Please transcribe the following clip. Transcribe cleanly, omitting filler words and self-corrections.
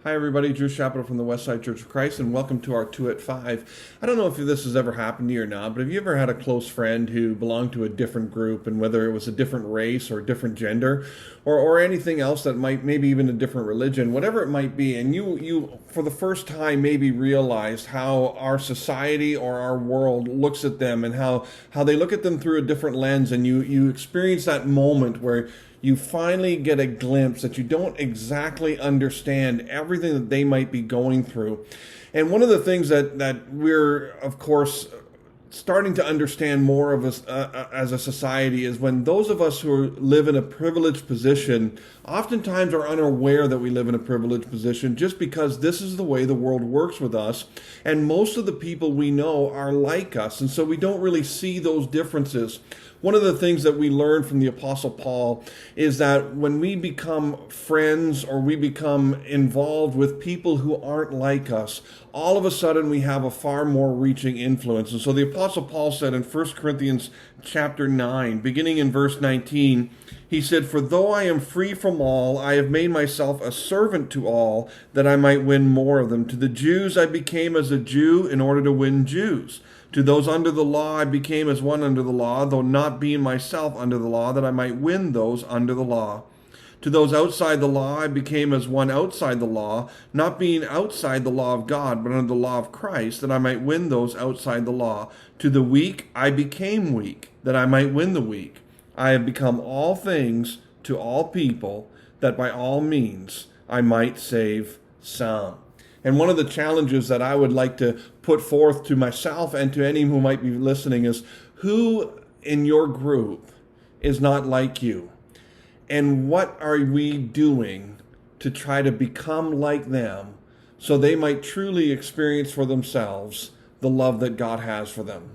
Hi, everybody. Drew Chappell from the Westside Church of Christ, and welcome to our 2 at 5. I don't know if this has ever happened to you or not, but have you ever had a close friend who belonged to a different group, and whether it was a different race or a different gender, or anything else that might, maybe even a different religion, whatever it might be, and you for the first time maybe realized how our society or our world looks at them and how they look at them through a different lens, and you experience that moment where you finally get a glimpse that you don't exactly understand everything that they might be going through. And one of the things that we're, of course, starting to understand more of us as a society is when those of us who live in a privileged position oftentimes are unaware that we live in a privileged position just because this is the way the world works with us. And most of the people we know are like us. And so we don't really see those differences. One of the things that we learn from the Apostle Paul is that when we become friends or we become involved with people who aren't like us, all of a sudden we have a far more reaching influence. And so the Apostle Paul said in 1 Corinthians chapter 9, beginning in verse 19, he said, "For though I am free from all, I have made myself a servant to all, that I might win more of them. To the Jews I became as a Jew in order to win Jews. To those under the law I became as one under the law, though not being myself under the law, that I might win those under the law. To those outside the law I became as one outside the law, not being outside the law of God, but under the law of Christ, that I might win those outside the law. To the weak I became weak, that I might win the weak. I have become all things to all people, that by all means I might save some." And one of the challenges that I would like to put forth to myself and to any who might be listening is, who in your group is not like you? And what are we doing to try to become like them so they might truly experience for themselves the love that God has for them?